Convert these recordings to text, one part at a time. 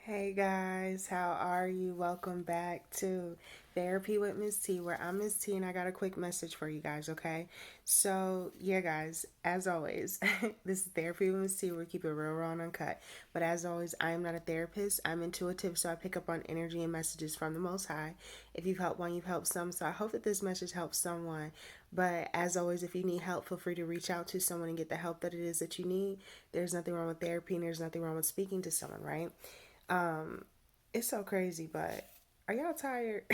Hey guys, how are you? Welcome back to Therapy with Miss T, where I'm Miss T and I got a quick message for you guys, okay? So, yeah, guys, as always, this is Therapy with Miss T. We keep it real, raw, and uncut. But as always, I am not a therapist. I'm intuitive, so I pick up on energy and messages from the Most High. If you've helped one, you've helped some. So I hope that this message helps someone. But as always, if you need help, feel free to reach out to someone and get the help that it is that you need. There's nothing wrong with therapy and there's nothing wrong with speaking to someone, right? Um, it's so crazy, but are y'all tired?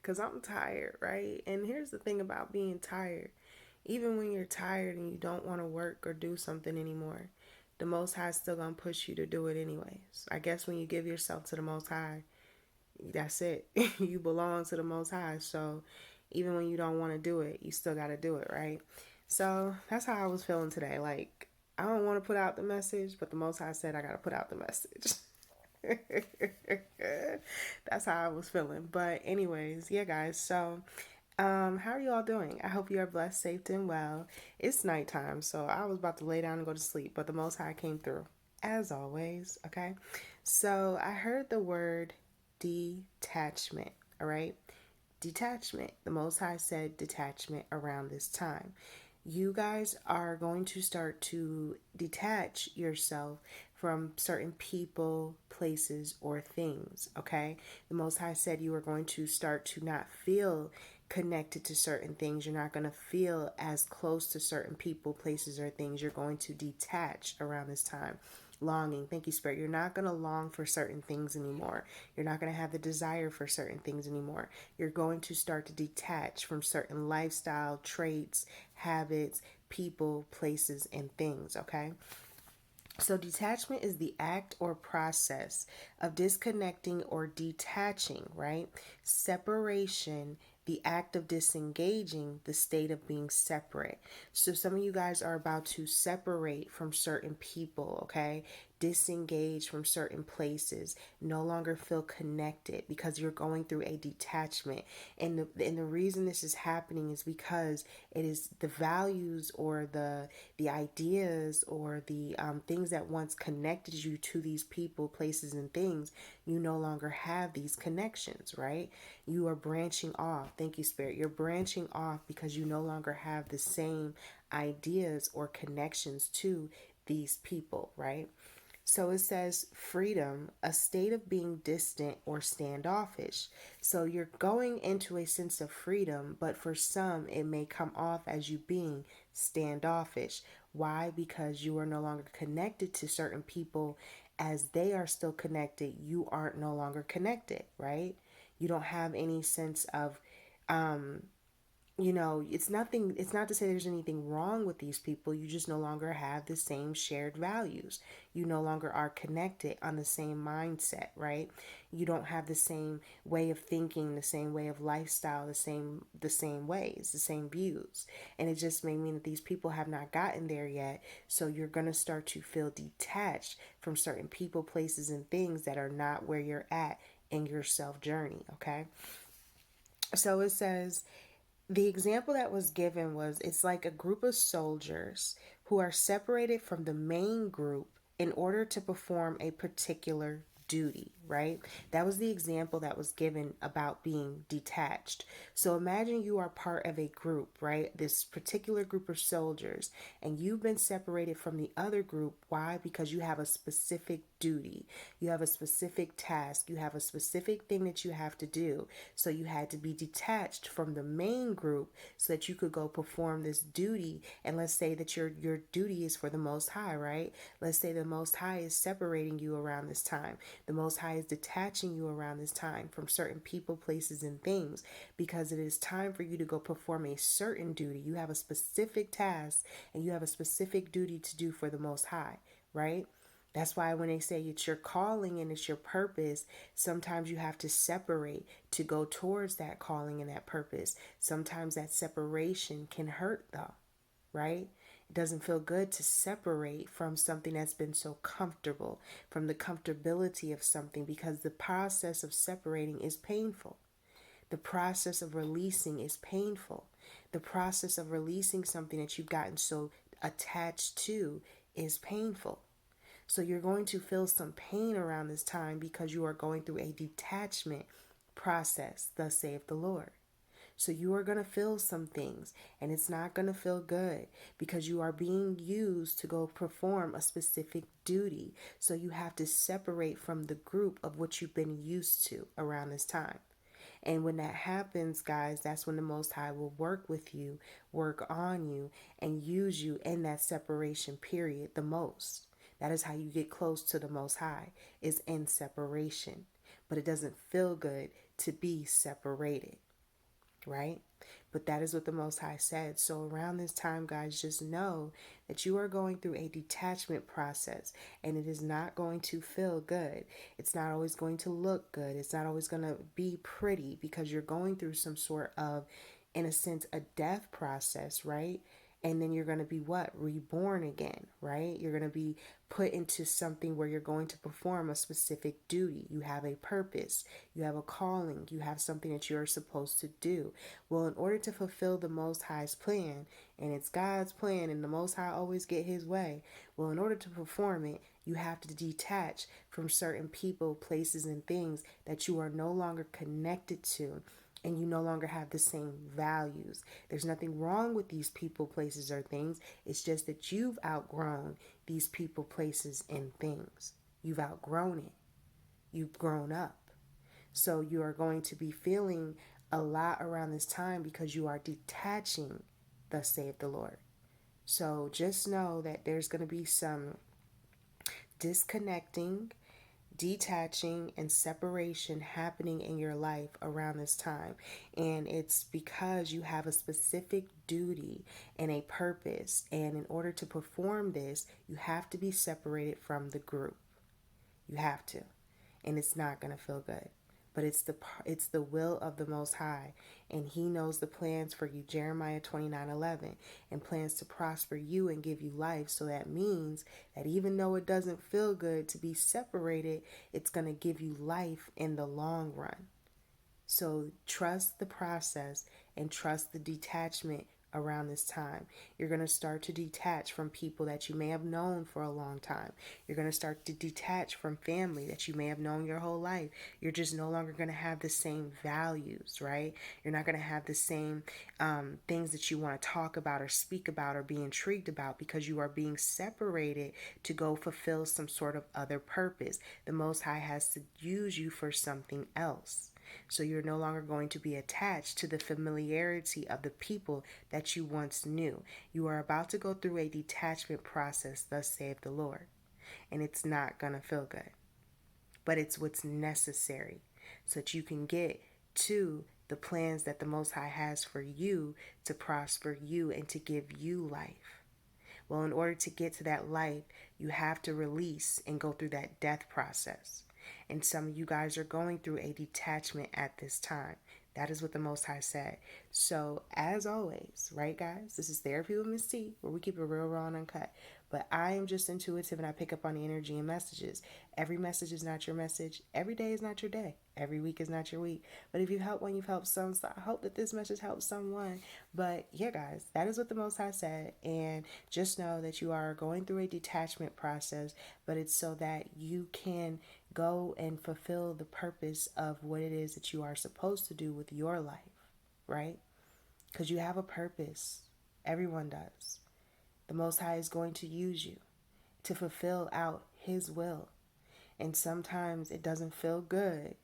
Because I'm tired, right? And here's the thing about being tired. Even when you're tired and you don't want to work or do something anymore, the Most High is still going to push you to do it anyways. I guess when you give yourself to the Most High, that's it. You belong to the Most High. So even when you don't want to do it, you still got to do it, right? So that's how I was feeling today. Like, I don't want to put out the message, but the Most High said I got to put out the message. That's how I was feeling. But anyways, yeah, guys. So, how are you all doing? I hope you are blessed, safe, and well. It's nighttime, so I was about to lay down and go to sleep, but the Most High came through, as always. Okay. So I heard the word detachment. All right. Detachment. The Most High said detachment around this time. You guys are going to start to detach yourself from certain people, places, or things, okay? The Most High said you are going to start to not feel connected to certain things. You're not going to feel as close to certain people, places, or things. You're going to detach around this time. Longing. Thank you, Spirit. You're not going to long for certain things anymore. You're not going to have the desire for certain things anymore. You're going to start to detach from certain lifestyle traits, habits, people, places, and things, okay? So, detachment is the act or process of disconnecting or detaching, right? Separation, the act of disengaging, the state of being separate. So, some of you guys are about to separate from certain people, okay? Disengage from certain places, no longer feel connected because you're going through a detachment. And the reason this is happening is because it is the values or the ideas or the things that once connected you to these people, places, and things, you no longer have these connections, right? You are branching off. Thank you, Spirit. You're branching off because you no longer have the same ideas or connections to these people, right? So it says freedom, a state of being distant or standoffish. So you're going into a sense of freedom, but for some, it may come off as you being standoffish. Why? Because you are no longer connected to certain people as they are still connected. You aren't no longer connected, right? You don't have any sense of um, it's not to say there's anything wrong with these people. You just no longer have the same shared values. You no longer are connected on the same mindset, right? You don't have the same way of thinking, the same way of lifestyle, the same ways, the same views. And it just may mean that these people have not gotten there yet. So you're going to start to feel detached from certain people, places, and things that are not where you're at in your self journey, okay? So it says the example that was given was it's like a group of soldiers who are separated from the main group in order to perform a particular duty, right? That was the example that was given about being detached. So imagine you are part of a group, right? This particular group of soldiers, and you've been separated from the other group. Why? Because you have a specific duty, you have a specific task, you have a specific thing that you have to do. So you had to be detached from the main group so that you could go perform this duty. And let's say that your duty is for the Most High, right? Let's say the Most High is separating you around this time. The Most High is detaching you around this time from certain people, places, and things because it is time for you to go perform a certain duty. You have a specific task and you have a specific duty to do for the Most High, right? That's why when they say it's your calling and it's your purpose, sometimes you have to separate to go towards that calling and that purpose. Sometimes that separation can hurt, though, right? It doesn't feel good to separate from something that's been so comfortable, from the comfortability of something, because the process of separating is painful. The process of releasing is painful. The process of releasing something that you've gotten so attached to is painful. So you're going to feel some pain around this time because you are going through a detachment process, thus saith the Lord. So you are going to feel some things, and it's not going to feel good because you are being used to go perform a specific duty. So you have to separate from the group of what you've been used to around this time. And when that happens, guys, that's when the Most High will work with you, work on you, and use you in that separation period the most. That is how you get close to the Most High, is in separation. But it doesn't feel good to be separated, right? But that is what the Most High said. So around this time, guys, just know that you are going through a detachment process, and it is not going to feel good. It's not always going to look good. It's not always going to be pretty because you're going through some sort of, in a sense, a death process, right? And then you're going to be what? Reborn again, right? You're going to be put into something where you're going to perform a specific duty. You have a purpose, you have a calling, you have something that you're supposed to do. Well, in order to fulfill the Most High's plan, and it's God's plan, and the Most High always get his way. Well, in order to perform it, you have to detach from certain people, places, and things that you are no longer connected to, and you no longer have the same values. There's nothing wrong with these people, places, or things. It's just that you've outgrown these people, places, and things. You've outgrown it. You've grown up. So you are going to be feeling a lot around this time because you are detaching, thus saith the Lord. So just know that there's going to be some disconnecting, detaching, and separation happening in your life around this time. And it's because you have a specific duty and a purpose. And in order to perform this, you have to be separated from the group. You have to. And it's not going to feel good. But it's the will of the Most High, and he knows the plans for you, Jeremiah 29:11, and plans to prosper you and give you life. So that means that even though it doesn't feel good to be separated, it's going to give you life in the long run. So trust the process and trust the detachment around this time. You're going to start to detach from people that you may have known for a long time. You're going to start to detach from family that you may have known your whole life. You're just no longer going to have the same values, right? You're not going to have the same things that you want to talk about or speak about or be intrigued about because you are being separated to go fulfill some sort of other purpose. The Most High has to use you for something else. So you're no longer going to be attached to the familiarity of the people that you once knew. You are about to go through a detachment process, thus saith the Lord. And it's not going to feel good. But it's what's necessary so that you can get to the plans that the Most High has for you to prosper you and to give you life. Well, in order to get to that life, you have to release and go through that death process. And some of you guys are going through a detachment at this time. That is what the Most High said. So, as always, right, guys? This is Therapy with Miss T, where we keep it real, raw, and uncut. But I am just intuitive and I pick up on the energy and messages. Every message is not your message. Every day is not your day. Every week is not your week. But if you've helped one, you've helped some. So I hope that this message helps someone. But yeah, guys, that is what the Most High said. And just know that you are going through a detachment process, but it's so that you can go and fulfill the purpose of what it is that you are supposed to do with your life, right? Because you have a purpose. Everyone does. The Most High is going to use you to fulfill out his will. And sometimes it doesn't feel good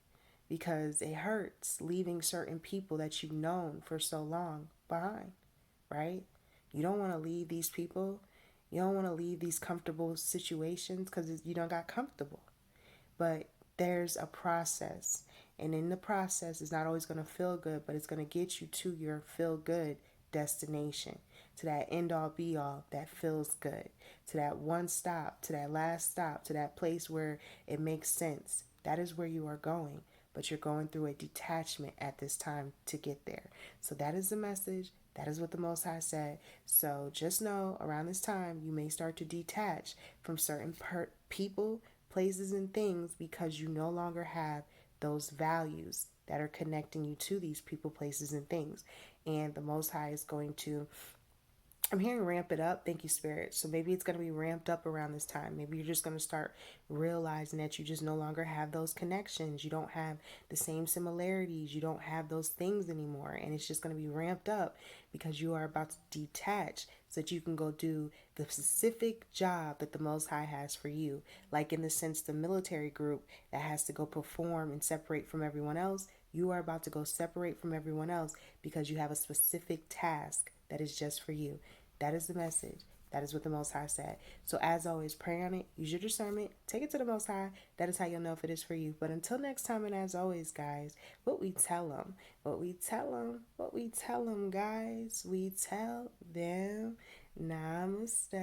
because it hurts leaving certain people that you've known for so long behind, right? You don't want to leave these people. You don't want to leave these comfortable situations because you don't got comfortable. But there's a process. And in the process, it's not always going to feel good, but it's going to get you to your feel good destination, to that end all be all that feels good, to that one stop, to that last stop, to that place where it makes sense. That is where you are going, but you're going through a detachment at this time to get there. So that is the message. That is what the Most High said. So just know around this time, you may start to detach from certain people, places, and things because you no longer have those values that are connecting you to these people, places, and things. And the Most High is going to I'm hearing ramp it up. Thank you, Spirit. So maybe it's going to be ramped up around this time. Maybe you're just going to start realizing that you just no longer have those connections. You don't have the same similarities. You don't have those things anymore. And it's just going to be ramped up because you are about to detach so that you can go do the specific job that the Most High has for you. Like in the sense, the military group that has to go perform and separate from everyone else. You are about to go separate from everyone else because you have a specific task that is just for you. That is the message. That is what the Most High said. So as always, pray on it. Use your discernment. Take it to the Most High. That is how you'll know if it is for you. But until next time, and as always, guys, what we tell them, what we tell them, guys, we tell them, namaste.